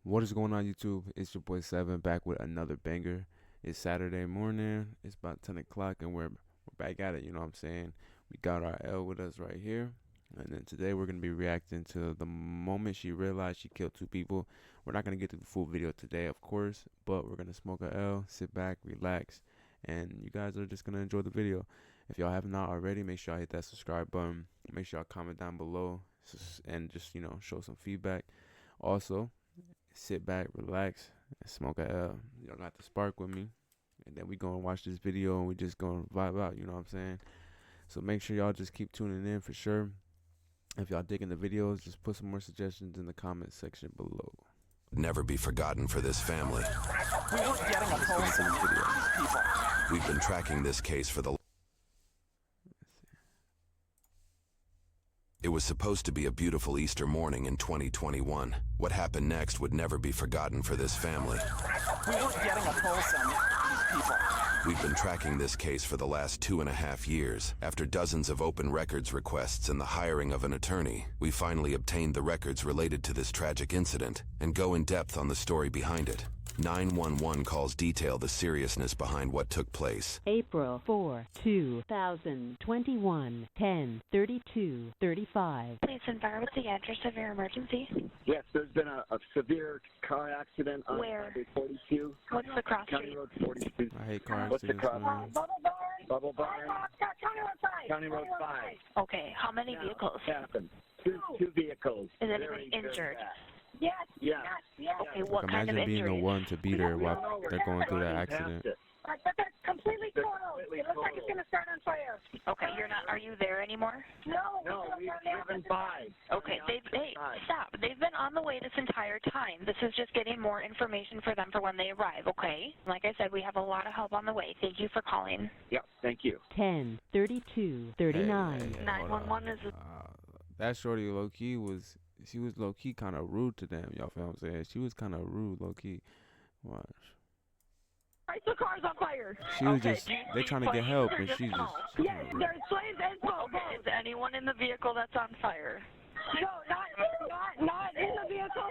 What is going on, YouTube? It's your boy Seven back with another banger. It's Saturday morning. It's about 10 o'clock and we're back at it. You know what I'm saying? We got our L with us right here. And then today we're going to be reacting to the moment she realized she killed two people. We're not going to get to the full video today, of course, but we're going to smoke a L, sit back, relax, and you guys are just going to enjoy the video. If y'all have not already, make sure y'all hit that subscribe button. Make sure y'all comment down below and just, show some feedback. Also, sit back, relax, and smoke a L. Y'all got the spark with me. And then we gonna watch this video and we just gonna vibe out, you know what I'm saying? So make sure y'all just keep tuning in for sure. If y'all digging the videos, just put some more suggestions in the comment section below. Never be forgotten for this family. We weren't getting a pulse on these people. We've been tracking this case for the... It was supposed to be a beautiful Easter morning in 2021. What happened next would never be forgotten for this family. We weren't getting a pulse on these people. We've been tracking this case for the last 2.5 years. After dozens of open records requests and the hiring of an attorney, we finally obtained the records related to this tragic incident and go in depth on the story behind it. 911 calls detail the seriousness behind what took place. April 4, 2021, 10:32:35. Please inquire with the address of your emergency. Yes, there's been a severe car accident on Where? Highway 42. What's the cross County street? Road 42. I hate car What's the accidents, cross? man. Bubble Barn. County Road 5. Okay, how many vehicles? Happened. Two vehicles. Is Very, anybody very injured? bad. Yes. Yeah. Okay, what kind of Imagine being the injury? one to beat her while they're going through that Driving past accident. it. But they're completely They're total. completely It looks like it's total. going to start on fire. Okay, you're not. Are you there anymore? No, No, we we've don't driven by. Okay, stop. They've been on the way this entire time. This is just getting more information for them for when they arrive. Okay. Like I said, we have a lot of help on the way. Thank you for calling. Yep, thank you. 10:32:39. Hey, hold 911 on. is. That shorty low-key was... She was low-key kind of rude to them, y'all feel what I'm saying? She was kind of rude, low-key. Watch. Right, the car's on fire. She was Okay, just... do you They're see trying to get flames help, or and just she just... smoke? Yes, there's flames and smoke. Okay, is anyone in the vehicle that's on fire? No, not in the vehicle,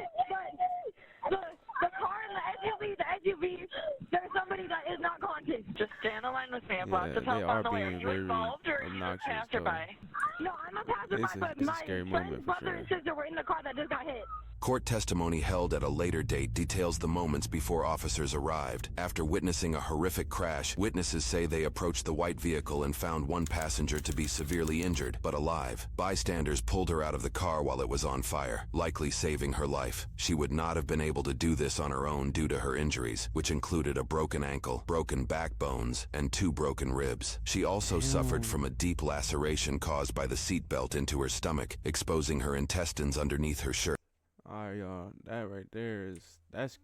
but the car and the SUV, there's somebody that is not conscious. Just stay on the line with me. I have Yeah, lots of help they on are the way. Are being you very involved or are you a obnoxious, passerby? No, I'm a passerby, It's a but my scary friend's moment for brother and sure. sister were in the car that just got hit. Court testimony held at a later date details the moments before officers arrived. After witnessing a horrific crash, witnesses say they approached the white vehicle and found one passenger to be severely injured, but alive. Bystanders pulled her out of the car while it was on fire, likely saving her life. She would not have been able to do this on her own due to her injuries, which included a broken ankle, broken backbones, and 2 broken ribs. She also suffered from a deep laceration caused by the seatbelt into her stomach, exposing her intestines underneath her shirt. Alright, y'all, that right there is that's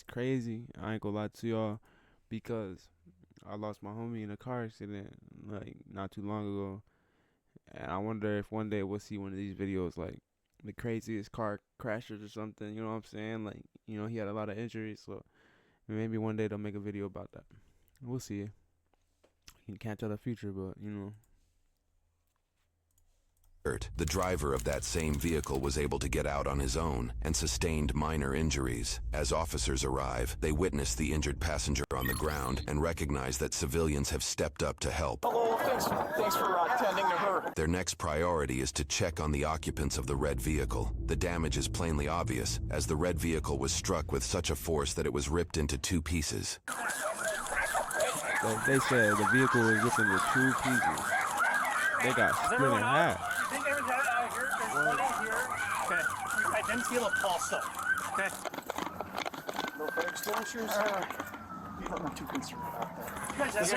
crazy. I ain't gonna lie to y'all, because I lost my homie in a car accident like not too long ago, and I wonder if one day we'll see one of these videos like the craziest car crashes or something. You know what I'm saying? Like, he had a lot of injuries, so maybe one day they'll make a video about that. We'll see. You can't tell the future, but The driver of that same vehicle was able to get out on his own and sustained minor injuries. As officers arrive, they witness the injured passenger on the ground and recognize that civilians have stepped up to help. Hello, thanks for attending to her. Their next priority is to check on the occupants of the red vehicle. The damage is plainly obvious, as the red vehicle was struck with such a force that it was ripped into 2 pieces. like they said, the vehicle was ripped into 2 pieces. They got split in half. I think everyone's out here. There's one in here. Okay. I didn't feel a pulse though. Okay. No fire extinguishers? I'm not too concerned about that. Is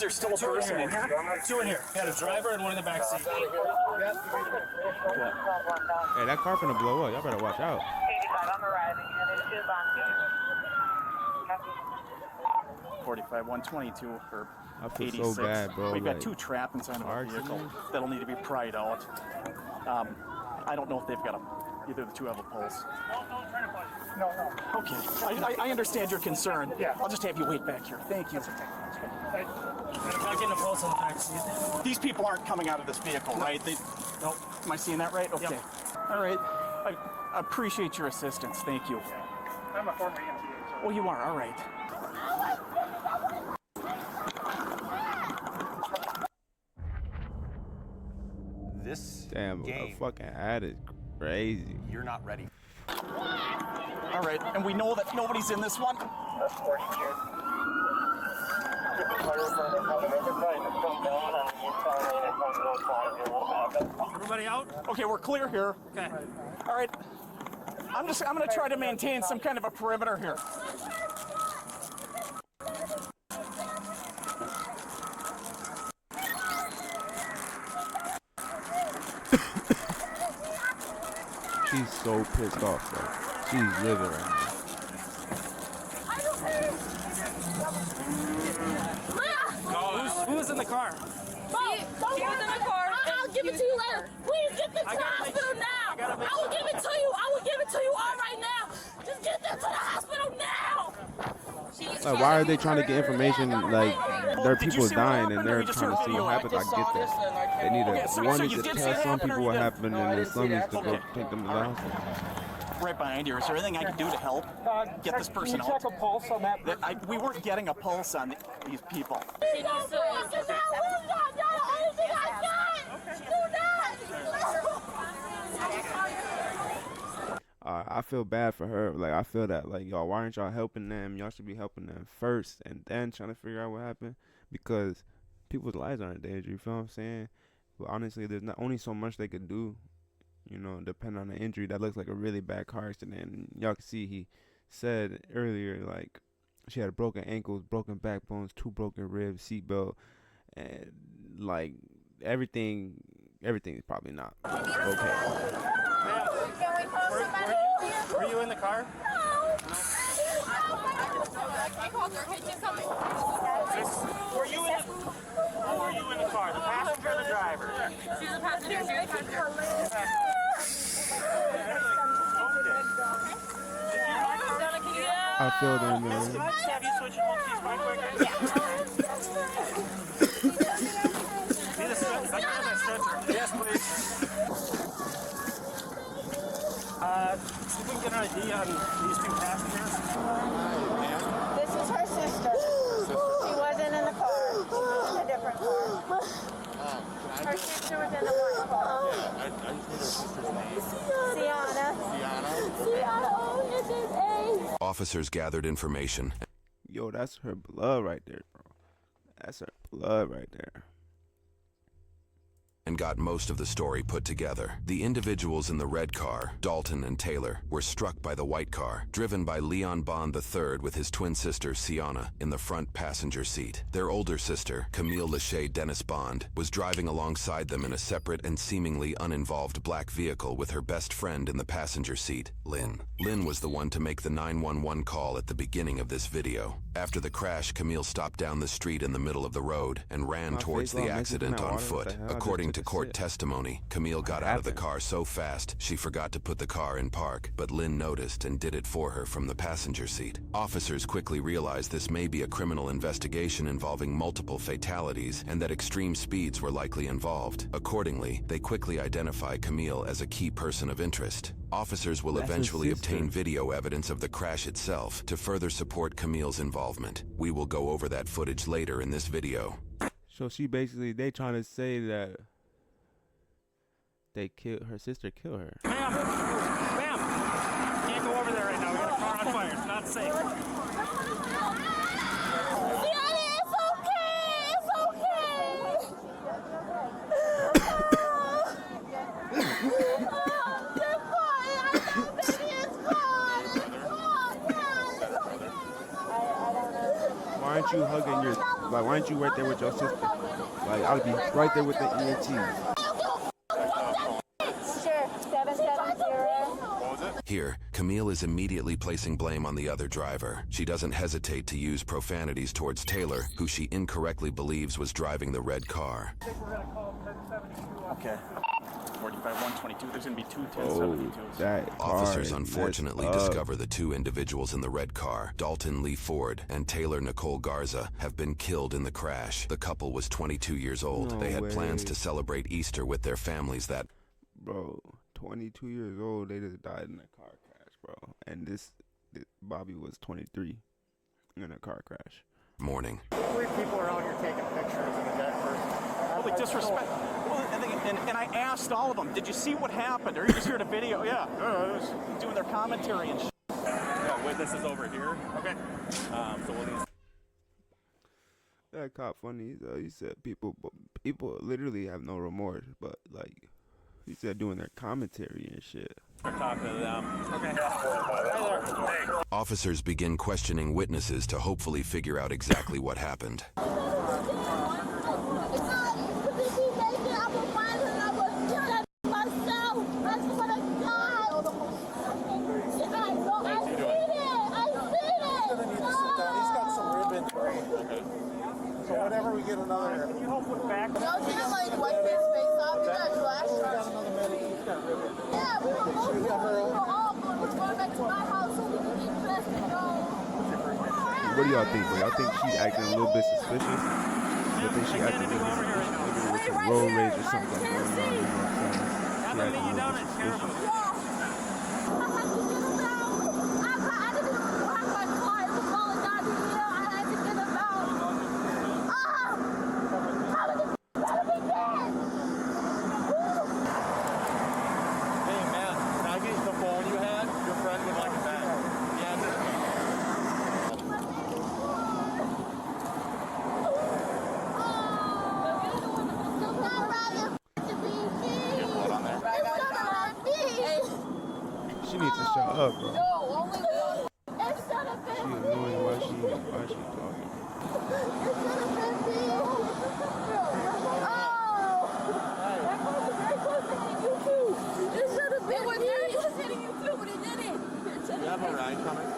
there still a person in here? 2 in here. Yeah, the driver and one in the back seat. Hey, that car finna blow up. Y'all better watch out. 85, I'm arriving, and it is on 45, 122 or I feel 86. so bad, bro. We've got like, 2 trap inside of car our vehicle accidents? that'll need to be pried out. I don't know if they've got either the 2 have a pulse. No. Okay, I understand your concern. Yeah. I'll just have you wait back here. Thank you. I'm not getting a pulse on the back seat. These people aren't coming out of this vehicle, right? Nope. Am I seeing that right? Okay. Yep. All right. I appreciate your assistance. Thank you. I'm a former EMT. Oh, you are? All right. This Damn, a game, fucking ad is crazy. you're not ready. All right, and we know that nobody's in this one. Everybody out? Okay, we're clear here. Okay. All right. I'm gonna try to maintain some kind of a perimeter here. She's so pissed off, bro. She's living right now. Who's in the car? He was in the car. I'll give it to you later. Please get them to the hospital now. I will give it to you. I will give it to you all right now. Just get them to the hospital now. Like, why are they trying to get information? Like, their Did you people's see what dying happened, and or they're you just trying to heard see video? what happens. I get that. They need Okay, to, so one you is to did see tell it some happen, or people you what didn't? happened, and then some needs to go take them to the hospital. Right behind you. Is there anything I can do to help get this person out? Check a pulse on that. We weren't getting a pulse on these people. I feel bad for her. Like, I feel that, like, y'all, why aren't y'all helping them? Y'all should be helping them first and then trying to figure out what happened, because people's lives are in danger. You feel what I'm saying? But honestly, there's not only so much they could do, you know, depending on the injury. That looks like a really bad car accident. And y'all can see he said earlier, like, she had broken ankles, broken backbones, 2 broken ribs, seatbelt, and, like, everything is probably not okay. Were you in the car? Were you in the car? The passenger or the driver? She's a passenger. I feel them, man. Can I just have you switch your home keys right quick? Need a stretcher? I can have that stretcher. Yes, please. See if we can get an ID on these 2 passengers. This is her sister. She wasn't in the car. She was in a different car. Her sister was in the white car. I just need her sister's name. Sienna. Sienna. Oh, it's his A. Officers gathered information. Yo, that's her blood right there, bro. That's her blood right there. And got most of the story put together. The individuals in the red car, Dalton and Taylor, were struck by the white car, driven by Leon Bond III with his twin sister, Sienna, in the front passenger seat. Their older sister, Camille Lachey Dennis Bond, was driving alongside them in a separate and seemingly uninvolved black vehicle with her best friend in the passenger seat, Lynn. Lynn was the one to make the 911 call at the beginning of this video. After the crash, Camille stopped down the street in the middle of the road and ran towards the accident on foot. According to court testimony, Camille got out of the car so fast she forgot to put the car in park, but Lynn noticed and did it for her from the passenger seat. Officers quickly realized this may be a criminal investigation involving multiple fatalities and that extreme speeds were likely involved. Accordingly, they quickly identify Camille as a key person of interest. Officers will eventually obtain video evidence of the crash itself to further support Camille's involvement. We will go over that footage later in this video. So they trying to say that her sister killed her. Ma'am! Can't go over there right now. We got a car on fire. It's not safe. Sienna, it's okay. It's okay. Why aren't you hugging your, like, why aren't you right there with your sister? Like, I would be right there with the EMT. Sure. 770. Here, Camille is immediately placing blame on the other driver. She doesn't hesitate to use profanities towards Taylor, who she incorrectly believes was driving the red car. Okay. 45-122. There's going to be 2 Oh, 1072s. that car Officers is unfortunately messed up. discover the 2 individuals in the red car, Dalton Lee Ford and Taylor Nicole Garza, have been killed in the crash. The couple was 22 years old. No They had plans way. to celebrate Easter with their families that... Bro, 22 years old. They just died in a car crash, bro. And this Bobby was 23 in a car crash. Morning. 3 people are out here taking pictures of a dead person. Holy disrespect. Well, and I asked all of them, did you see what happened? Or are you just here to video? Yeah. Doing their commentary and shit. Yeah, witnesses over here. Okay. So we'll need. That cop funny. He said people literally have no remorse, but like he said doing their commentary and shit. We're talking to them. Okay. Officers begin questioning witnesses to hopefully figure out exactly what happened. So whenever we get another... Can you help look back? No, she didn't like wipe his face off. You got flash. Yeah, we were all going back to my house so we could get dressed and go. What do y'all think? Y'all think she's acting a little bit suspicious? You think she acting a little bit suspicious? Maybe with some road rage or something going on, you know what I'm saying? She acting a little bit suspicious. She needs to shut up, bro. No, only one. It should have been She me. annoying. Why she talking? It should have been me. Oh. That was very close to hitting you too. It should have been me. It was very close to hitting you too, but it didn't. You have a ride coming?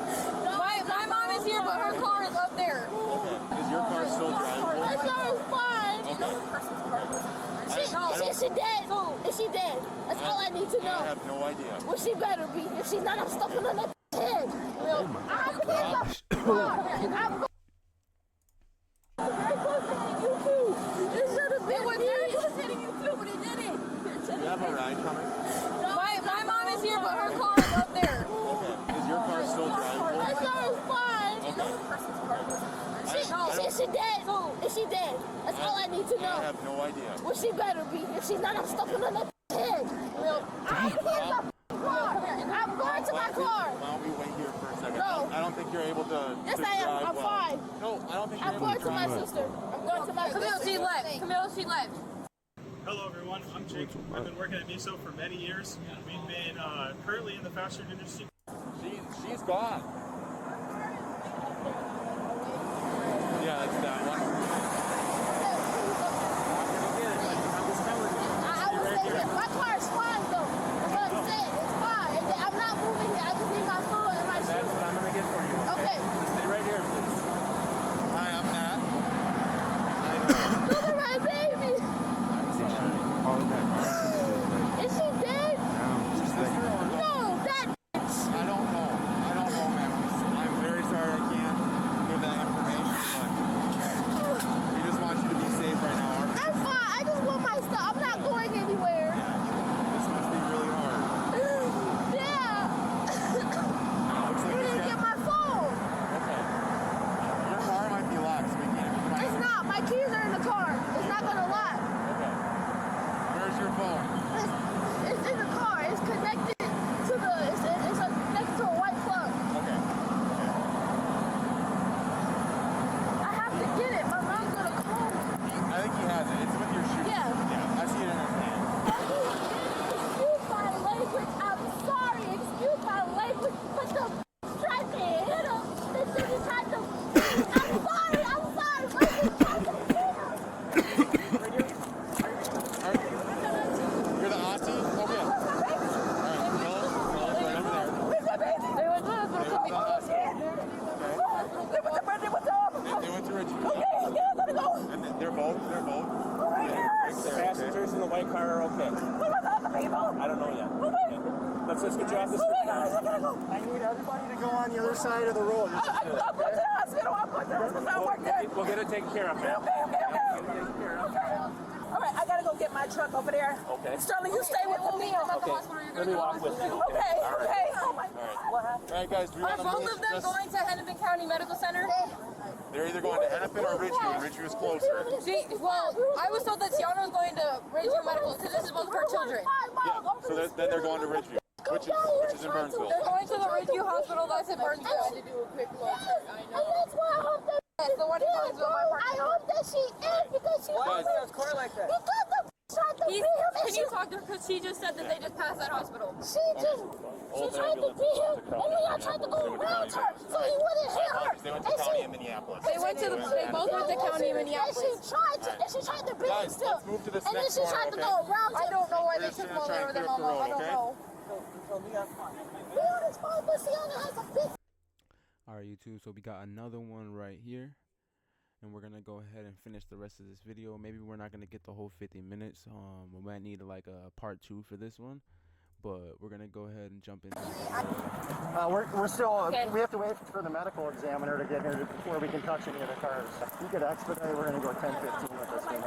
No, my mom is here, but her car is up there. Okay. Is your car still drivable? My car is fine. Okay. Is she dead? Is she dead? That's all I need to know. I have no idea. Well, she better be. If she's not, I'm stuffing her in the head. Well, I'm in the car, and I'm very close to hitting you too. It should have been. It was very close to hitting you too, but it didn't. You have a ride coming? No, my mom is here, but her car is up there. Okay. Is your car still drivable? My car is fine. Is she dead? Is she dead? That's all I need to know. I have no idea. Well, she better be. If she's not, I'm stuffing her in the head. Well, I'm in the car, and I'm going to my car. Why don't we wait here for a second? No. I don't think you're able to. Yes, to I am. drive I'm well. fine. No, I don't think you're I'm able going to to my drive. sister. I'm going to my sister. Camille, she left. Camille, she left. Hello everyone, I'm Jake. I've been working at MISO for many years. We've been currently in the fast food industry. She's gone. Yeah, that's that one. I will say this. My car is fine, though. That's what I'm saying. It's fine. I'm not moving it. I just need my phone and my shoes. That's what I'm gonna get for you. Okay. Stay right here, please. Hi, I'm Matt. Look at my baby. All that Is she dead? No, that I don't know. I don't know, ma'am. I'm very sorry I can't give that information, but we just want you to be safe right now. I'm fine. I just want my stuff. I'm not going anywhere. This must be really hard. Yeah. Looks You like didn't get my phone. Okay. Your car might be locked, so we can't even find It's it. not. My keys are in the car. It's not gonna lock. Okay. Where's your phone? It's in the car. It's connected to the. It's connected to a white plug. Okay. I have to get it. My mom's gonna call me. I think he has it. It's with your shoes. Yeah. Yeah, I see it in his hand. Excuse my language. I'm sorry. Excuse my language. But the tried to hit him. The city tried to. I'm sorry. I'm sorry. But they tried to hit him. You're the auntie? Okay. All right, Noah, right over there. Where's my baby? They went to the hospital. They went to Brendan. What's up? They went to Richmond. Okay, yeah, I gotta go. And they're both. The passengers in the white car are okay. Where are the other people? I don't know yet. Okay. Let's just get you off the Oh my street. gosh, I gotta go. I need everybody to go on the other side of the road. I'm going to the hospital. I'm going to the hospital. I work there. We'll get it taken care of, man. Okay. All right. right, I gotta go get my truck over there. Okay. Sterling, you stay with Camille. Okay. Let me walk with you. Okay, okay. Oh my All right, guys. Do we Are want to both of them going to Hennepin County Medical Center? They're either going to Hennepin or Ridgeview. Ridgeview is closer. Well, I was told that Tiana was going to Ridgeview Medical because this is both for children. Yeah. So then they're going to Ridgeview, which is in Burnsville. They're going to the Ridgeview Hospital that's in Burnsville. I had to do a quick look. I know. And that's why I hope that Yes, the one in Burnsville, my I parking hope that she is because she Why is was car like that? because the tried to beat him. Can you talk to her? Because she just said that they just passed that hospital. She tried to beat him, and then I tried to go around her so he wouldn't hit her. They went to county in Minneapolis. They both went to county in Minneapolis. And she tried to beat him Guys, still. let's move to this And then next she corner, tried to okay? go around him. I don't know why they We're just took gonna him try over and there, clear up the Mama. I road, don't okay? know. Leon is fine, but Sienna has a big. Alright, YouTube, so we got another one right here. And we're gonna go ahead and finish the rest of this video. Maybe we're not gonna get the whole 50 minutes. We might need like a part 2 for this one. But we're gonna go ahead and jump into it. We're still, Okay. we have to wait for the medical examiner to get here before we can touch any of the cars. You could expedite, we're gonna go 10-15 with this thing.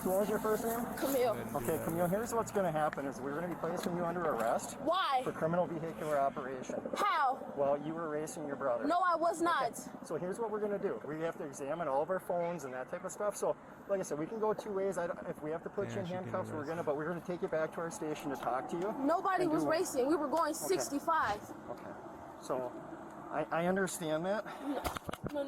So what was your first name? Camille. Okay, Camille, here's what's gonna happen is we're gonna be placing you under arrest Why? for criminal vehicular operation. How? Well, you were racing your brother. No, I was not. So here's what we're gonna do. We have to examine all of our phones and that type of stuff. So, like I said, we can go two ways. If we have to put you in handcuffs, we're gonna. But we're gonna take you back to our station to talk to you. Nobody And was do- racing. We were going 65. Okay. So, I understand that. No.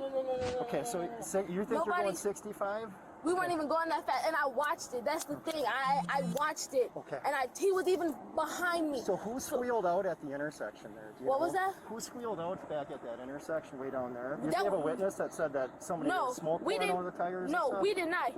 Okay. So you think you're Nobody- going 65? We weren't even going that fast, and I watched it. That's the thing. I watched it. Okay. And he was even behind me. So who squealed out at the intersection there? Do you What know? was that? Who squealed out back at that intersection way down there? Did That you have a was- witness that said that somebody No, had smoke we pouring didn't. over the tires? and No, stuff? we did not.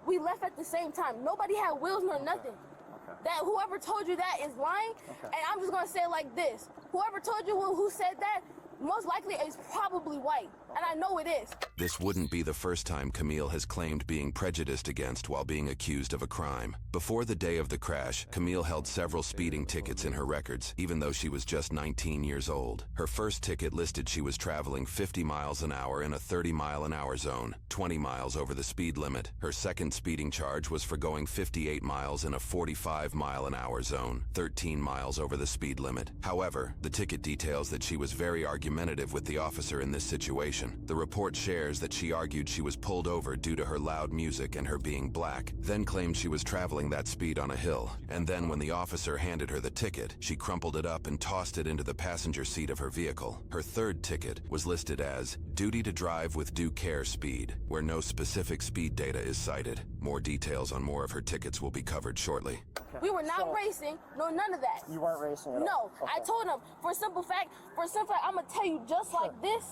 We left at the same time. Nobody had wheels nor nothing. Okay. That whoever told you that is lying. Okay. And I'm just gonna say it like this: whoever told you who said that, most likely is probably white, and I know it is. This wouldn't be the first time Camille has claimed being prejudiced against while being accused of a crime. Before the day of the crash, Camille held several speeding tickets in her records, even though she was just 19 years old. Her first ticket listed she was traveling 50 miles an hour in a 30-mile-an-hour zone, 20 miles over the speed limit. Her second speeding charge was for going 58 miles in a 45-mile-an-hour zone, 13 miles over the speed limit. However, the ticket details that she was very argumentative with the officer in this situation. The report shares that she argued she was pulled over due to her loud music and her being black, then claimed she was traveling that speed on a hill. And then when the officer handed her the ticket, she crumpled it up and tossed it into the passenger seat of her vehicle. Her third ticket was listed as duty to drive with due care speed, where no specific speed data is cited. More details on more of her tickets will be covered shortly. We were not racing, no, none of that. You weren't racing at all? No, Okay. I told him, for a simple fact, I'm gonna tell you just like this.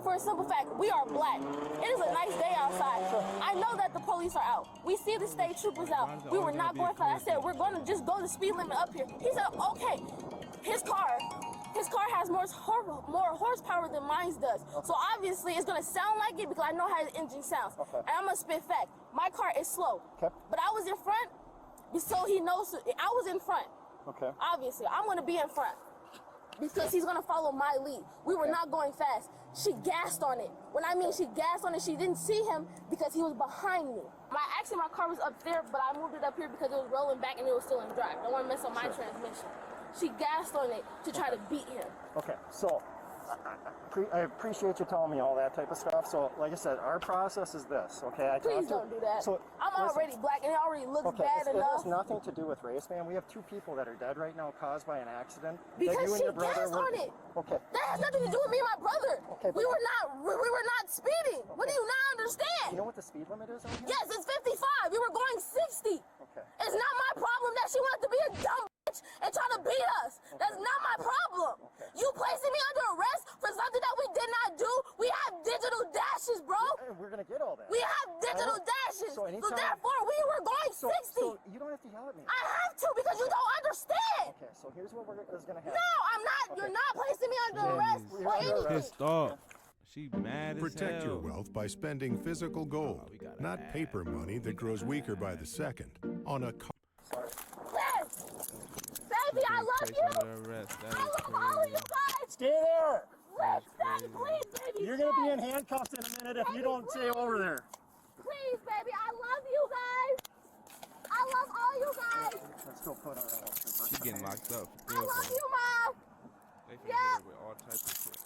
For a simple fact, we are black. It is a nice day outside. I know that the police are out. We see the state troopers out. We were not going fast. I said, we're gonna just go the speed limit up here. He said, okay. His car has more horsepower than mine does. So obviously it's gonna sound like it because I know how the engine sounds. Okay. And I'm gonna spit fact. My car is slow. Okay. But I was in front, so he knows I was in front. Okay. Obviously, I'm gonna be in front because he's gonna follow my lead. We were not going fast. She gassed on it. When I mean she gassed on it, she didn't see him because he was behind me. My car was up there, but I moved it up here because it was rolling back and it was still in drive. Don't want to mess up my transmission. She gassed on it to try to beat him. Okay, so I appreciate you telling me all that type of stuff. So, like I said, our process is this, okay? Please don't do that. So, I'm already black and it already looks okay, bad it enough. has nothing to do with race, man. We have two people that are dead right now caused by an accident. that Because you and she your brother gassed on it. Okay. That has nothing to do with me and my brother. Okay, we were not speeding. What do you not understand? You know what the speed limit is on here? Yes, it's 55. We were going 60. Okay. It's not my problem that she wanted to be a dumb bitch and try to beat us. That's not my problem. You placing me under arrest for something that we did not do? We have digital dashes, bro. And we're gonna get all that. We have digital dashes. So So anytime- therefore, we were going 60. So you don't have to yell at me. I have to because you don't understand. Okay, so here's what is gonna happen. No, I'm not. You're not placing me under arrest You're for under anything. arrest. pissed off. She mad as Protect hell. your wealth by spending physical gold, not paper money that grows weaker by the second. On a car. Yes. Baby, I love Placed you. under arrest. That I is love all of crazy. you guys. Stay there. Please, Daddy, please, baby. You're gonna be in handcuffs in a minute if you don't stay over there. Please, you guys. Let's go put her out. She's getting locked up. I love you, Mom. They finna Yeah. hit her with all types of shit.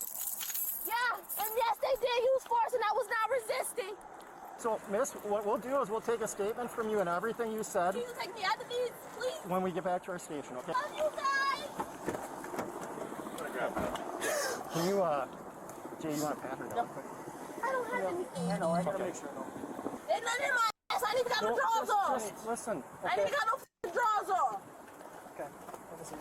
Yeah, and yes, they did use force, and I was not resisting. So, miss, what we'll do is we'll take a statement from you and everything you said. Can you take me out of these, please? When we get back to our station, okay? Love you guys. Can you, Jay, you want to pat her down quick? I don't have anything. I know, I gotta make sure. There's nothing in my ass. I ain't even got no drawers on. Just listen, I ain't okay? even got no f***ing drawers on. Okay, have a seat.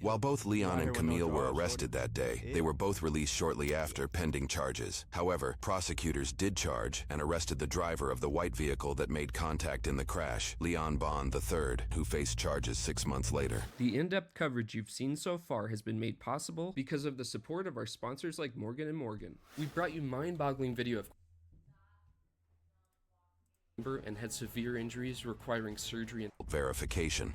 While both Leon and Camille were arrested that day, Yeah. they were both released shortly after, pending charges. However, prosecutors did charge and arrested the driver of the white vehicle that made contact in the crash, Leon Bond III, who faced charges 6 months later. The in-depth coverage you've seen so far has been made possible because of the support of our sponsors like Morgan & Morgan. We brought you mind-boggling video of and had severe injuries requiring surgery and Verification.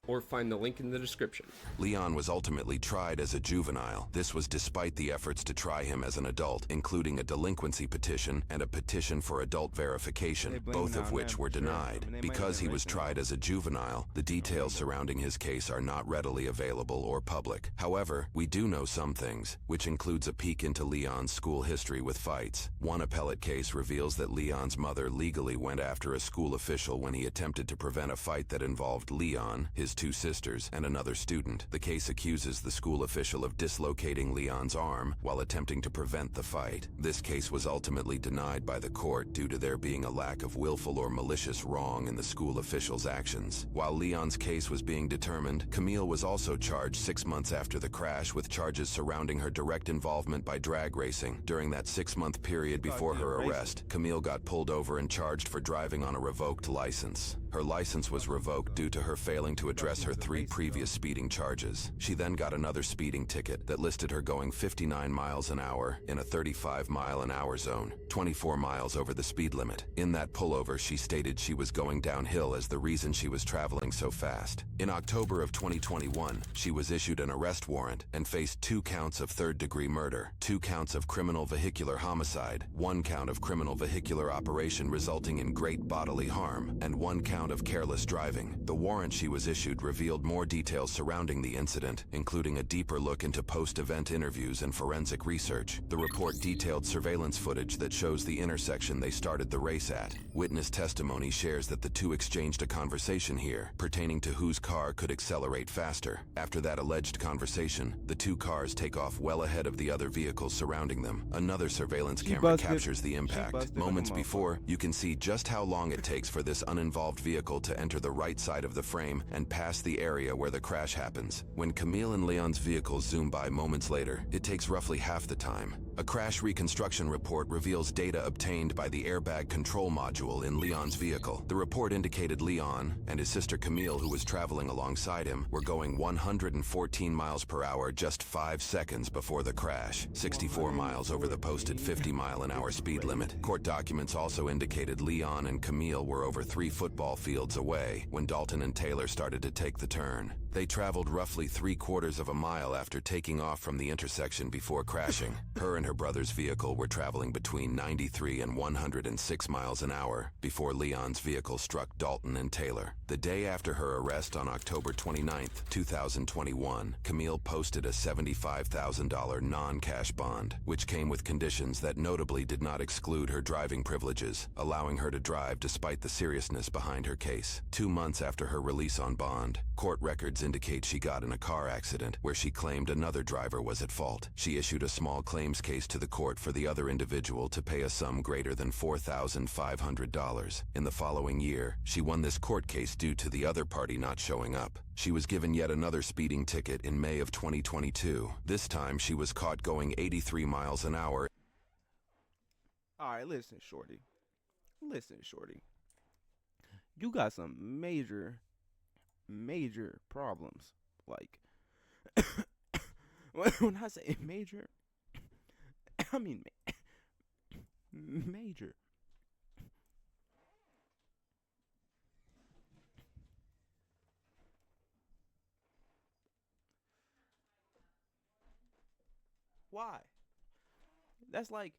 or find the link in the description. Leon was ultimately tried as a juvenile. This was despite the efforts to try him as an adult, including a delinquency petition and a petition for adult verification, both of which were denied. Because he was tried as a juvenile, the details surrounding his case are not readily available or public. However, we do know some things, which includes a peek into Leon's school history with fights. One appellate case reveals that Leon's mother legally went after a school official when he attempted to prevent a fight that involved Leon, his 2 sisters, and another student. The case accuses the school official of dislocating Leon's arm while attempting to prevent the fight. This case was ultimately denied by the court due to there being a lack of willful or malicious wrong in the school official's actions. While Leon's case was being determined, Camille was also charged 6 months after the crash with charges surrounding her direct involvement by drag racing. During that 6-month period before her arrest, Camille got pulled over and charged for driving on a revoked license. Her license was revoked due to her failing to address her 3 previous speeding charges. She then got another speeding ticket that listed her going 59 miles an hour in a 35-mile-an-hour zone, 24 miles over the speed limit. In that pullover, she stated she was going downhill as the reason she was traveling so fast. In October of 2021, she was issued an arrest warrant and faced 2 counts of third-degree murder, 2 counts of criminal vehicular homicide, 1 count of criminal vehicular operation resulting in great bodily harm, and 1 count of careless driving. The warrant she was issued revealed more details surrounding the incident, including a deeper look into post-event interviews and forensic research. The report detailed surveillance footage that shows the intersection they started the race at. Witness testimony shares that the 2 exchanged a conversation here, pertaining to whose car could accelerate faster. After that alleged conversation, the 2 cars take off well ahead of the other vehicles surrounding them. Another surveillance camera captures the impact. Moments before, you can see just how long it takes for this uninvolved vehicle to enter the right side of the frame and pass the area where the crash happens. When Camille and Leon's vehicles zoom by moments later, it takes roughly half the time. A crash reconstruction report reveals data obtained by the airbag control module in Leon's vehicle. The report indicated Leon and his sister Camille, who was traveling alongside him, were going 114 miles per hour just 5 seconds before the crash, 64 miles over the posted 50-mile-an-hour speed limit. Court documents also indicated Leon and Camille were over 3 football fields away when Dalton and Taylor started to take the turn. They traveled roughly 3/4 of a mile after taking off from the intersection before crashing. Her and her brother's vehicle were traveling between 93 and 106 miles an hour before Leon's vehicle struck Dalton and Taylor. The day after her arrest on October 29, 2021, Camille posted a $75,000 non-cash bond, which came with conditions that notably did not exclude her driving privileges, allowing her to drive despite the seriousness behind her case. 2 months after her release on bond, court records indicate she got in a car accident where she claimed another driver was at fault. She issued a small claims case to the court for the other individual to pay a sum greater than $4,500. In the following year, she won this court case due to the other party not showing up. She was given yet another speeding ticket in May of 2022. This time, she was caught going 83 miles an hour. All right, listen, shorty. Listen, shorty. You got some major problems. Like, when I say major, I mean major. Why? That's like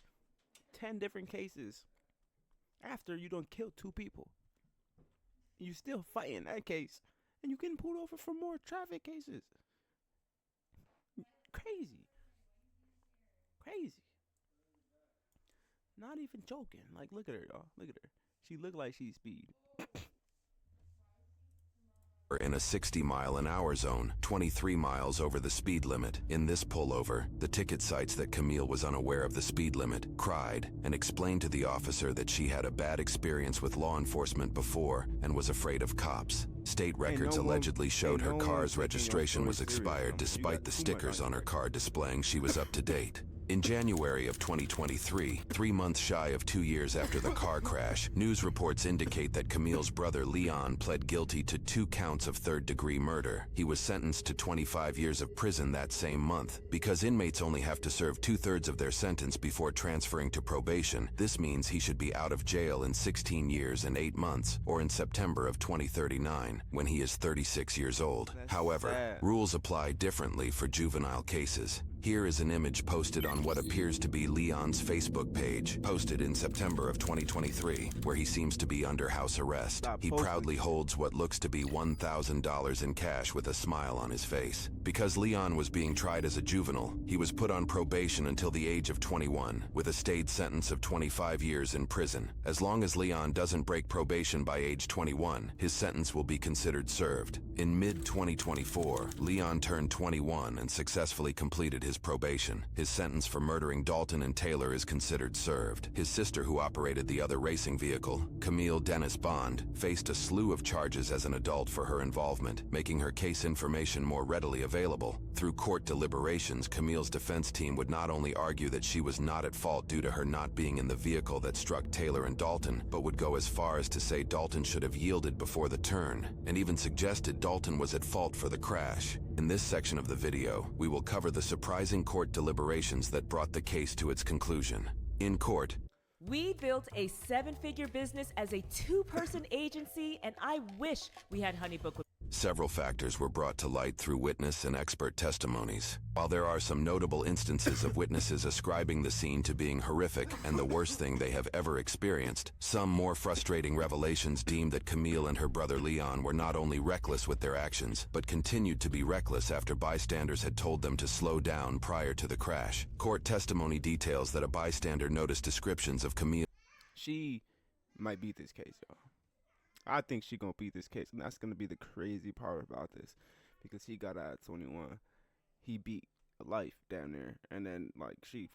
10 different cases after you done killed 2 people. You still fighting that case, and you getting pulled over for more traffic cases. Crazy. Crazy. Not even joking. Like, look at her, y'all. Look at her. She look like she's speed. In a 60-mile-an-hour zone, 23 miles over the speed limit. In this pullover, the ticket cites that Camille was unaware of the speed limit, cried, and explained to the officer that she had a bad experience with law enforcement before and was afraid of cops. State records allegedly showed her car's registration was expired despite the stickers on her car displaying she was up to date. In January of 2023, 3 months shy of 2 years after the car crash, news reports indicate that Camille's brother Leon pled guilty to 2 counts of third-degree murder. He was sentenced to 25 years of prison that same month. Because inmates only have to serve 2/3 of their sentence before transferring to probation, this means he should be out of jail in 16 years and 8 months, or in September of 2039, when he is 36 years old. However, rules apply differently for juvenile cases. Here is an image posted on what appears to be Leon's Facebook page, posted in September of 2023, where he seems to be under house arrest. He proudly holds what looks to be $1,000 in cash with a smile on his face. Because Leon was being tried as a juvenile, he was put on probation until the age of 21, with a stayed sentence of 25 years in prison. As long as Leon doesn't break probation by age 21, his sentence will be considered served. In mid-2024, Leon turned 21 and successfully completed his probation. His sentence for murdering Dalton and Taylor is considered served. His sister, who operated the other racing vehicle, Camille Dennis Bond, faced a slew of charges as an adult for her involvement, making her case information more readily available. Through court deliberations, Camille's defense team would not only argue that she was not at fault due to her not being in the vehicle that struck Taylor and Dalton, but would go as far as to say Dalton should have yielded before the turn, and even suggested Dalton was at fault for the crash. In this section of the video, we will cover the surprising court deliberations that brought the case to its conclusion. In court, we built a 7-figure business as a 2-person agency, and I wish we had Honeybook. several factors were brought to light through witness and expert testimonies. While there are some notable instances of witnesses ascribing the scene to being horrific and the worst thing they have ever experienced, some more frustrating revelations deemed that Camille and her brother Leon were not only reckless with their actions, but continued to be reckless after bystanders had told them to slow down prior to the crash. Court testimony details that a bystander noticed descriptions of Camille. She might beat this case, y'all. I think she gonna beat this case, and that's gonna be the crazy part about this, because he got out at 21. He beat life down there, and then like she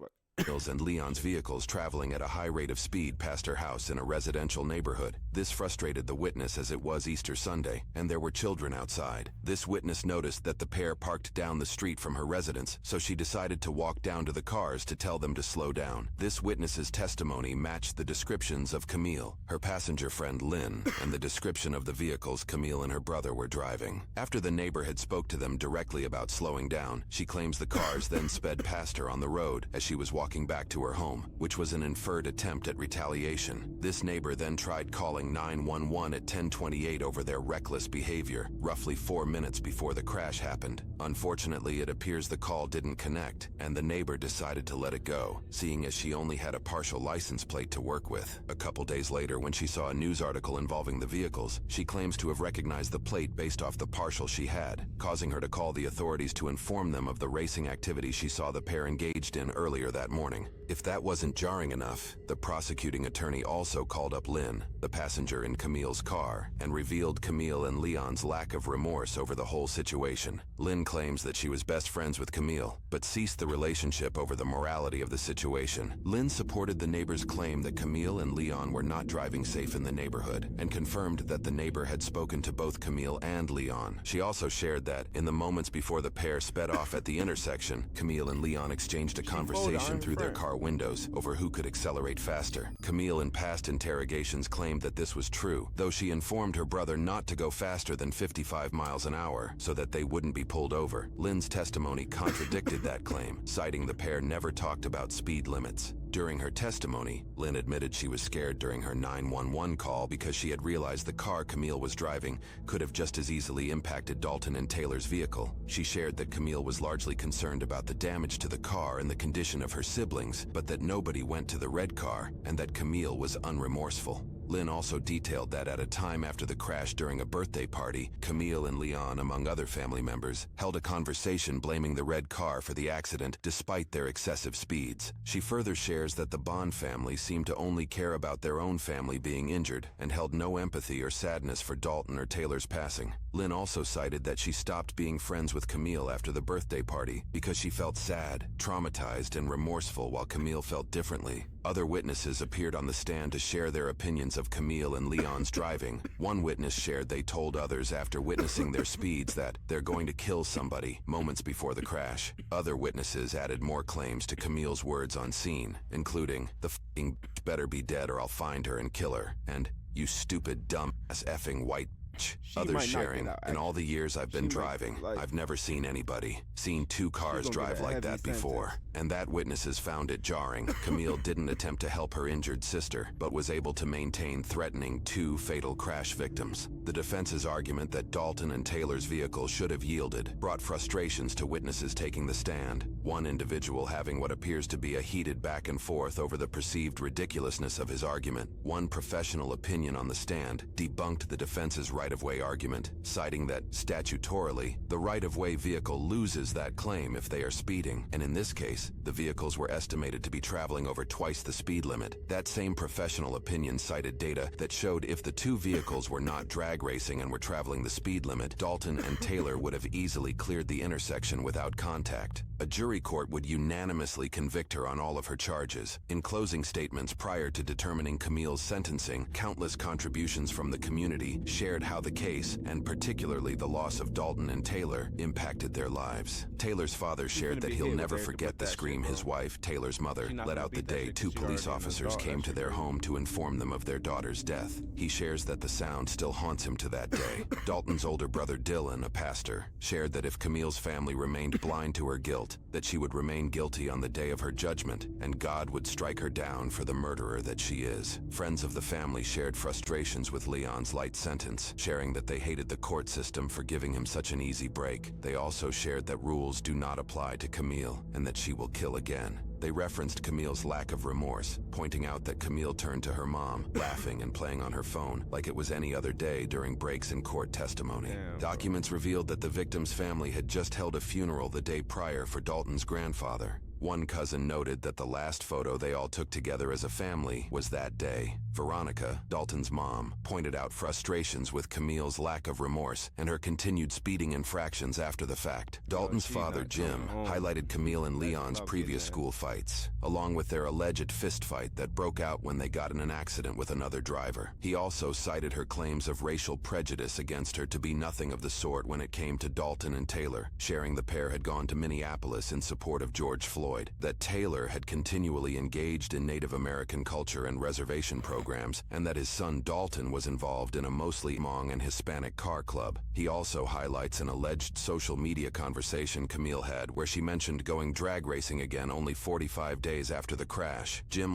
and Leon's vehicles traveling at a high rate of speed past her house in a residential neighborhood. This frustrated the witness, as it was Easter Sunday, and there were children outside. This witness noticed that the pair parked down the street from her residence, so she decided to walk down to the cars to tell them to slow down. This witness's testimony matched the descriptions of Camille, her passenger friend Lynn, and the description of the vehicles Camille and her brother were driving. After the neighbor had spoke to them directly about slowing down, she claims the cars then sped past her on the road as she was walking back to her home, which was an inferred attempt at retaliation. This neighbor then tried calling 911 at 10:28 over their reckless behavior, roughly 4 minutes before the crash happened. Unfortunately, it appears the call didn't connect, and the neighbor decided to let it go, seeing as she only had a partial license plate to work with. A couple days later, when she saw a news article involving the vehicles, she claims to have recognized the plate based off the partial she had, causing her to call the authorities to inform them of the racing activity she saw the pair engaged in earlier that morning. If that wasn't jarring enough, the prosecuting attorney also called up Lynn, the passenger in Camille's car, and revealed Camille and Leon's lack of remorse over the whole situation. Lynn claims that she was best friends with Camille, but ceased the relationship over the morality of the situation. Lynn supported the neighbor's claim that Camille and Leon were not driving safe in the neighborhood, and confirmed that the neighbor had spoken to both Camille and Leon. She also shared that, in the moments before the pair sped off at the intersection, Camille and Leon exchanged a conversation through their car windows over who could accelerate faster. Camille in past interrogations claimed that this was true, though she informed her brother not to go faster than 55 miles an hour so that they wouldn't be pulled over. Lynn's testimony contradicted that claim, citing the pair never talked about speed limits. During her testimony, Lynn admitted she was scared during her 911 call because she had realized the car Camille was driving could have just as easily impacted Dalton and Taylor's vehicle. She shared that Camille was largely concerned about the damage to the car and the condition of her siblings, but that nobody went to the red car, and that Camille was unremorseful. Lynn also detailed that at a time after the crash during a birthday party, Camille and Leon, among other family members, held a conversation blaming the red car for the accident despite their excessive speeds. She further shares that the Bond family seemed to only care about their own family being injured and held no empathy or sadness for Dalton or Taylor's passing. Lynn also cited that she stopped being friends with Camille after the birthday party because she felt sad, traumatized, and remorseful while Camille felt differently. Other witnesses appeared on the stand to share their opinions of Camille and Leon's driving. One witness shared they told others after witnessing their speeds that they're going to kill somebody moments before the crash. Other witnesses added more claims to Camille's words on scene, including, "The f***ing bitch better be dead or I'll find her and kill her," and "You stupid dumb-ass effing white bitch." Others sharing, "In all the years I've been driving, I've never seen two cars drive like that before." And that witnesses found it jarring. Camille didn't attempt to help her injured sister, but was able to maintain threatening 2 fatal crash victims. The defense's argument that Dalton and Taylor's vehicle should have yielded brought frustrations to witnesses taking the stand. One individual having what appears to be a heated back and forth over the perceived ridiculousness of his argument. One professional opinion on the stand debunked the defense's right-of-way argument, citing that, statutorily, the right-of-way vehicle loses that claim if they are speeding, and in this case, the vehicles were estimated to be traveling over twice the speed limit. That same professional opinion cited data that showed if the 2 vehicles were not drag racing and were traveling the speed limit, Dalton and Taylor would have easily cleared the intersection without contact. A jury court would unanimously convict her on all of her charges. In closing statements prior to determining Camille's sentencing, countless contributions from the community shared how the case, and particularly the loss of Dalton and Taylor, impacted their lives. Taylor's father shared that he'll never forget the scream his wife, Taylor's mother, let out the day 2 police officers came to their home to inform them of their daughter's death. He shares that the sound still haunts him to that day. Dalton's older brother Dylan, a pastor, shared that if Camille's family remained blind to her guilt, that she would remain guilty on the day of her judgment, and God would strike her down for the murderer that she is. Friends of the family shared frustrations with Leon's light sentence, sharing that they hated the court system for giving him such an easy break. They also shared that rules do not apply to Camille, and that she will kill again. They referenced Camille's lack of remorse, pointing out that Camille turned to her mom, laughing and playing on her phone like it was any other day during breaks in court testimony. Documents revealed that the victim's family had just held a funeral the day prior for Dalton's grandfather. One cousin noted that the last photo they all took together as a family was that day. Veronica, Dalton's mom, pointed out frustrations with Camille's lack of remorse and her continued speeding infractions after the fact. Dalton's father, Jim, highlighted Camille and Leon's previous school fights, along with their alleged fistfight that broke out when they got in an accident with another driver. He also cited her claims of racial prejudice against her to be nothing of the sort when it came to Dalton and Taylor, sharing the pair had gone to Minneapolis in support of George Floyd, that Taylor had continually engaged in Native American culture and reservation programs, and that his son Dalton was involved in a mostly Hmong and Hispanic car club. He also highlights an alleged social media conversation Camille had where she mentioned going drag racing again only 45 days after the crash. Jim.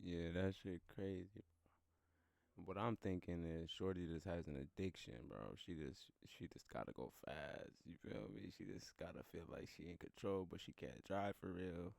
Yeah, that shit crazy. What I'm thinking is Shorty just has an addiction, bro. She just gotta go fast. You feel me? She just gotta feel like she in control, but she can't drive for real.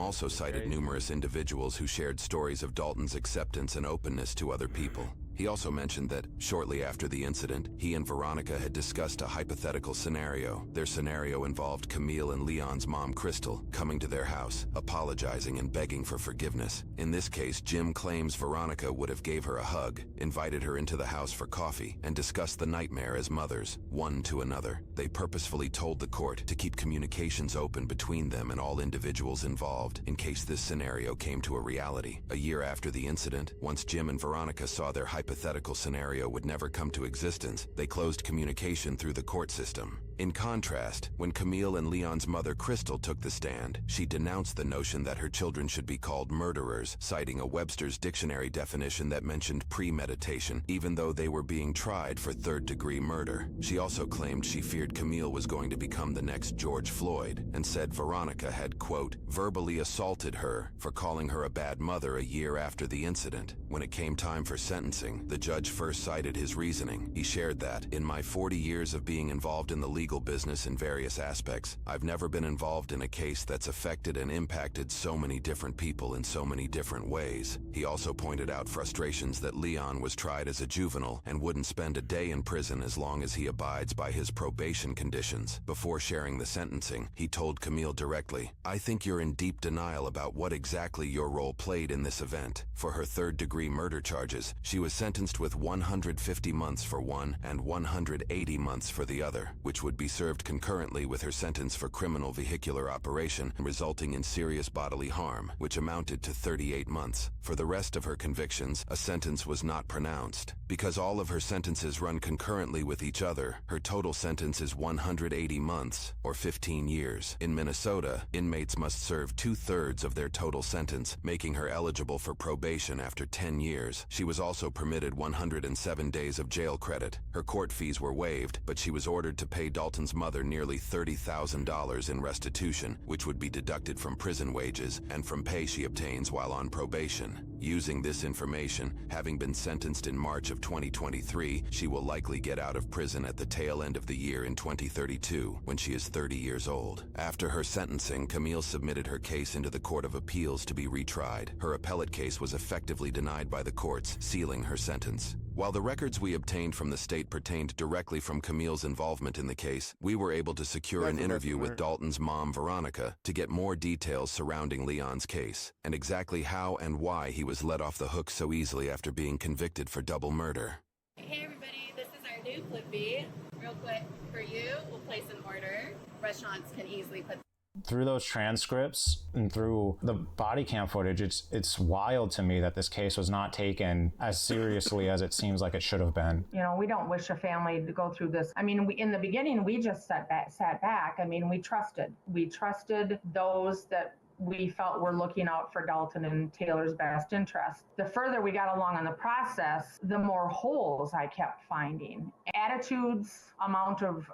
Also cited numerous individuals who shared stories of Dalton's acceptance and openness to other people. He also mentioned that, shortly after the incident, he and Veronica had discussed a hypothetical scenario. Their scenario involved Camille and Leon's mom, Crystal, coming to their house, apologizing and begging for forgiveness. In this case, Jim claims Veronica would have gave her a hug, invited her into the house for coffee, and discussed the nightmare as mothers, one to another. They purposefully told the court to keep communications open between them and all individuals involved, in case this scenario came to a reality. A year after the incident, once Jim and Veronica saw their hypothetical scenario would never come to existence, they closed communication through the court system. In contrast, when Camille and Leon's mother Crystal took the stand, she denounced the notion that her children should be called murderers, citing a Webster's dictionary definition that mentioned premeditation, even though they were being tried for third-degree murder. She also claimed she feared Camille was going to become the next George Floyd, and said Veronica had, quote, verbally assaulted her for calling her a bad mother a year after the incident. When it came time for sentencing, the judge first cited his reasoning. He shared that, in my 40 years of being involved in the legal legal business in various aspects, I've never been involved in a case that's affected and impacted so many different people in so many different ways. He also pointed out frustrations that Leon was tried as a juvenile and wouldn't spend a day in prison as long as he abides by his probation conditions. Before sharing the sentencing, he told Camille directly, "I think you're in deep denial about what exactly your role played in this event." For her third-degree murder charges, she was sentenced with 150 months for one and 180 months for the other, which would be served concurrently with her sentence for criminal vehicular operation resulting in serious bodily harm, which amounted to 38 months. For the rest of her convictions, a sentence was not pronounced. Because all of her sentences run concurrently with each other, her total sentence is 180 months, or 15 years. In Minnesota, inmates must serve 2/3 of their total sentence, making her eligible for probation after 10 years. She was also permitted 107 days of jail credit. Her court fees were waived, but she was ordered to pay Dalton's mother nearly $30,000 in restitution, which would be deducted from prison wages and from pay she obtains while on probation. Using this information, having been sentenced in March of 2023, she will likely get out of prison at the tail end of the year in 2032, when she is 30 years old. After her sentencing, Camille submitted her case into the Court of Appeals to be retried. Her appellate case was effectively denied by the courts, sealing her sentence. While the records we obtained from the state pertained directly from Camille's involvement in the case, we were able to secure an interview with Dalton's mom, Veronica, to get more details surrounding Leon's case, and exactly how and why he was let off the hook so easily after being convicted for double murder. Hey everybody, this is our new Flippy. Real quick, for you, we'll place an order. Restaurants can easily put through those transcripts and through the body cam footage, it's wild to me that this case was not taken as seriously as it seems like it should have been. You know, we don't wish a family to go through this. I mean, in the beginning, we just sat back. I mean, we trusted those that we felt were looking out for Dalton and Taylor's best interest. The further we got along in the process, the more holes I kept finding. Attitudes, amount of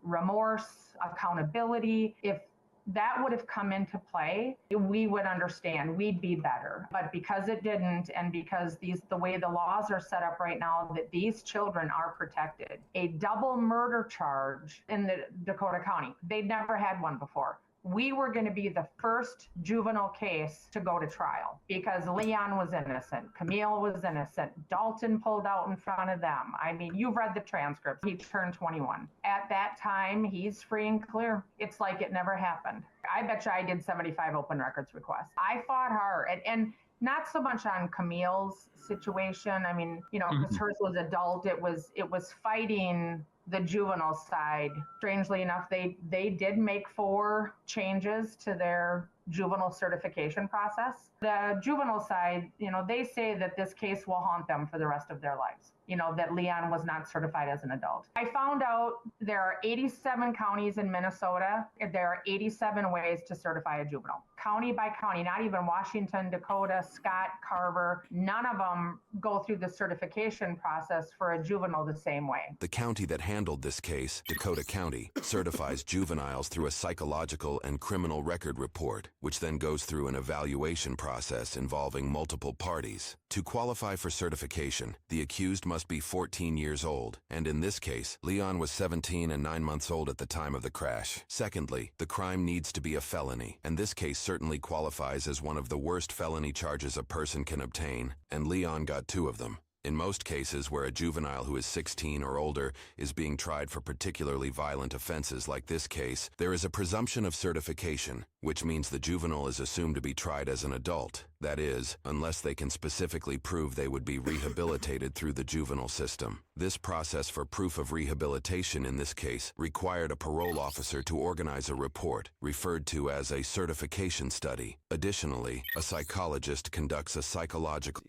remorse, accountability. If that would have come into play, we would understand, we'd be better. But because it didn't, and because the way the laws are set up right now, that these children are protected. A double murder charge in the Dakota County, they'd never had one before. We were going to be the first juvenile case to go to trial because Leon was innocent. Camille was innocent. Dalton pulled out in front of them. I mean, you've read the transcripts. He turned 21. At that time, he's free and clear. It's like it never happened. I bet you I did 75 open records requests. I fought hard and not so much on Camille's situation. I mean, you know, because hers was adult. It was fighting the juvenile side. Strangely enough, they did make 4 changes to their juvenile certification process. The juvenile side, you know, they say that this case will haunt them for the rest of their lives. You know, that Leon was not certified as an adult. I found out there are 87 counties in Minnesota. There are 87 ways to certify a juvenile. County by county, not even Washington, Dakota, Scott, Carver, none of them go through the certification process for a juvenile the same way. The county that handled this case, Dakota County, certifies juveniles through a psychological and criminal record report, which then goes through an evaluation process involving multiple parties. To qualify for certification, the accused must be 14 years old, and in this case, Leon was 17 and 9 months old at the time of the crash. Secondly, the crime needs to be a felony, and this case certainly qualifies as one of the worst felony charges a person can obtain, and Leon got 2 of them. In most cases where a juvenile who is 16 or older is being tried for particularly violent offenses like this case, there is a presumption of certification, which means the juvenile is assumed to be tried as an adult. That is, unless they can specifically prove they would be rehabilitated through the juvenile system. This process for proof of rehabilitation in this case required a parole officer to organize a report, referred to as a certification study. Additionally, a psychologist conducts a psychological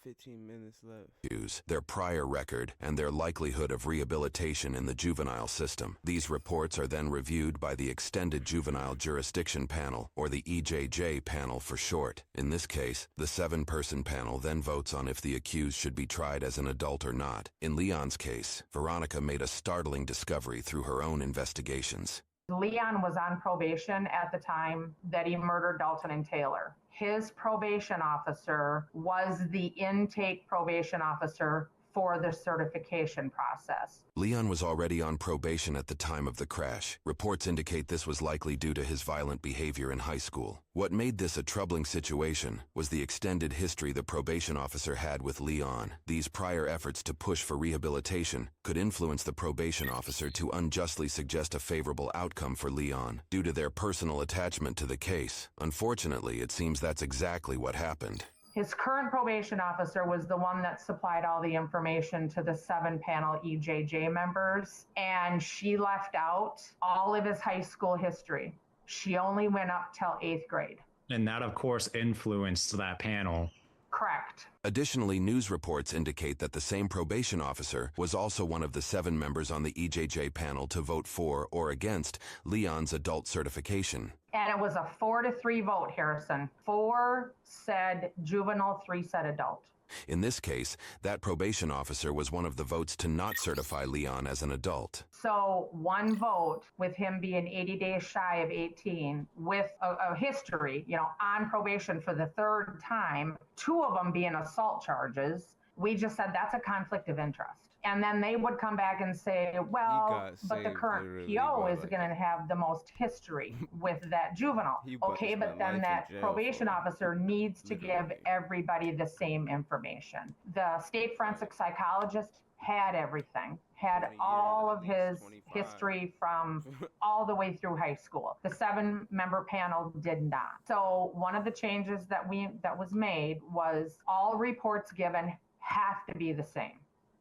15 minutes left. Use their prior record and their likelihood of rehabilitation in the juvenile system. These reports are then reviewed by the Extended Juvenile Jurisdiction Panel, or the EJJ panel for short. In this case, the 7-person panel then votes on if the accused should be tried as an adult or not. In Leon's case, Veronica made a startling discovery through her own investigations. Leon was on probation at the time that he murdered Dalton and Taylor. His probation officer was the intake probation officer for the certification process. Leon was already on probation at the time of the crash. Reports indicate this was likely due to his violent behavior in high school. What made this a troubling situation was the extended history the probation officer had with Leon. These prior efforts to push for rehabilitation could influence the probation officer to unjustly suggest a favorable outcome for Leon due to their personal attachment to the case. Unfortunately, it seems that's exactly what happened. His current probation officer was the one that supplied all the information to the 7-panel EJJ members, and she left out all of his high school history. She only went up till 8th grade. And that, of course, influenced that panel. Correct. Additionally, news reports indicate that the same probation officer was also one of the 7 members on the EJJ panel to vote for or against Leon's adult certification. And it was a 4-3 vote, Harrison. 4 said juvenile, 3 said adult. In this case, that probation officer was one of the votes to not certify Leon as an adult. So 1 vote with him being 80 days shy of 18 with a history, on probation for the 3rd time, 2 of them being assault charges. We just said that's a conflict of interest. And then they would come back and say, well, but the current PO is going to have the most history with that juvenile. Okay, but then that probation officer needs to give everybody the same information. The state forensic psychologist had everything, had all of his history from all the way through high school. The 7-member panel did not. So one of the changes that was made was all reports given have to be the same.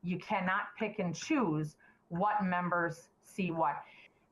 You cannot pick and choose what members see what.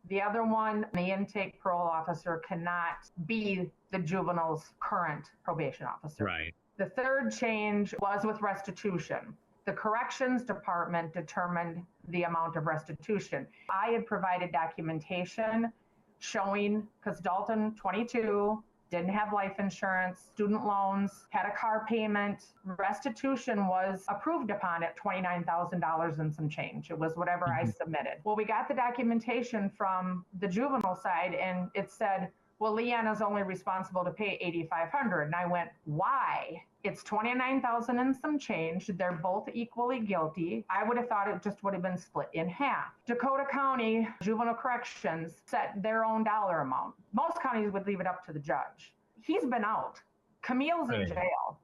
The other one, the intake parole officer cannot be the juvenile's current probation officer. Right. The 3rd change was with restitution. The corrections department determined the amount of restitution. I had provided documentation showing, because Dalton, 22, didn't have life insurance, student loans, had a car payment. Restitution was approved upon at $29,000 and some change. It was whatever I submitted. Well, we got the documentation from the juvenile side, and it said, well, Leon is only responsible to pay $8,500. And I went, why? It's $29,000 and some change. They're both equally guilty. I would have thought it just would have been split in half. Dakota County Juvenile Corrections set their own dollar amount. Most counties would leave it up to the judge. He's been out. Camille's in jail.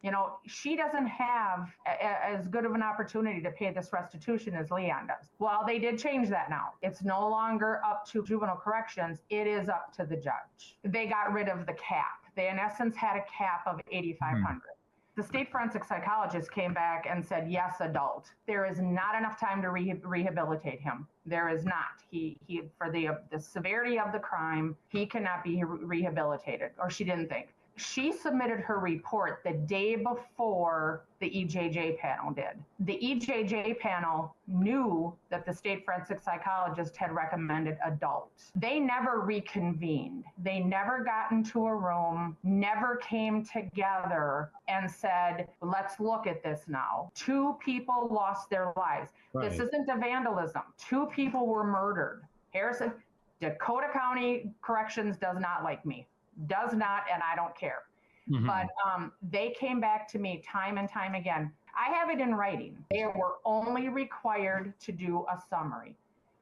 She doesn't have as good of an opportunity to pay this restitution as Leon does. Well, they did change that now. It's no longer up to juvenile corrections. It is up to the judge. They got rid of the cap. They, in essence, had a cap of $8,500. The state forensic psychologist came back and said, yes, adult. There is not enough time to rehabilitate him. There is not. He for the severity of the crime, he cannot be rehabilitated, or she didn't think. She submitted her report the day before the EJJ panel did. The EJJ panel knew that the state forensic psychologist had recommended adults. They never reconvened. They never got into a room, never came together and said, let's look at this now. 2 people lost their lives. Right. This isn't a vandalism. 2 people were murdered. Harrison, Dakota County Corrections does not like me. Does not, and I don't care. But they came back to me time and time again. I have it in writing. They were only required to do a summary.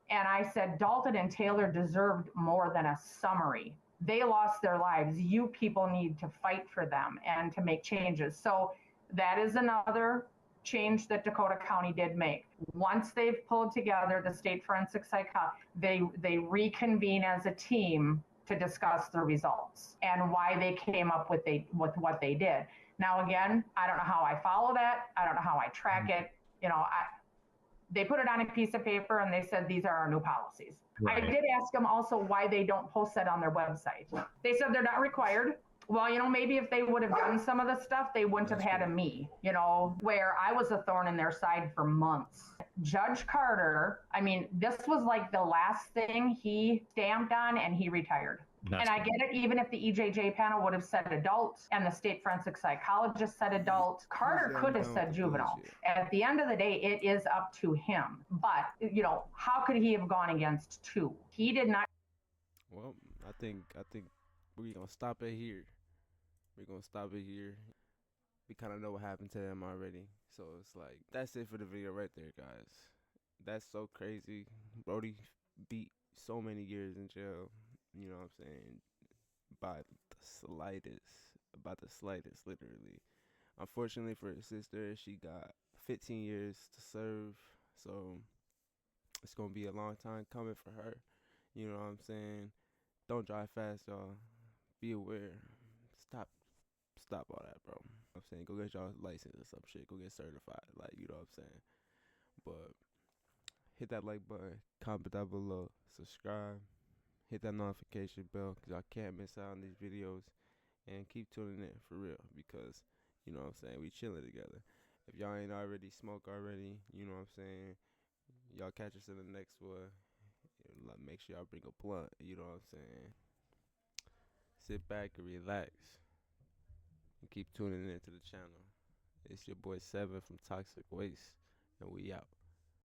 And I said, Dalton and Taylor deserved more than a summary. They lost their lives. You people need to fight for them and to make changes. So that is another change that Dakota County did make. Once they've pulled together the state forensic psychologist, they reconvene as a team to discuss the results and why they came up with what they did. Now, again, I don't know how I follow that. I don't know how I track it. They put it on a piece of paper and they said, these are our new policies. Right. I did ask them also why they don't post that on their website. They said they're not required. Well, maybe if they would have done some of the stuff, they wouldn't have had me, where I was a thorn in their side for months. Judge Carter, this was like the last thing he stamped on and he retired. And I get it, even if the EJJ panel would have said adult and the state forensic psychologist said adult, Carter could have said juvenile. At the end of the day, it is up to him. But, how could he have gone against 2? He did not. Well, I think we're going to stop it here. We kind of know what happened to them already. So it's like, that's it for the video right there, guys. That's so crazy. Brody beat so many years in jail, you know what I'm saying, by the slightest, literally. Unfortunately for his sister, she got 15 years to serve, so it's gonna be a long time coming for her. You know what I'm saying? Don't drive fast, y'all. Be aware. Stop all that, bro. I'm saying, go get y'all license or some shit. Go get certified, like, you know what I'm saying. But hit that like button, comment down below, subscribe, hit that notification bell, cause y'all can't miss out on these videos, and keep tuning in for real, because you know what I'm saying, we chilling together. If y'all ain't already smoke already, you know what I'm saying, y'all catch us in the next one. Make sure y'all bring a blunt, you know what I'm saying. Sit back and relax, and keep tuning in to the channel. It's your boy 7 from Toxic Waste, and we out.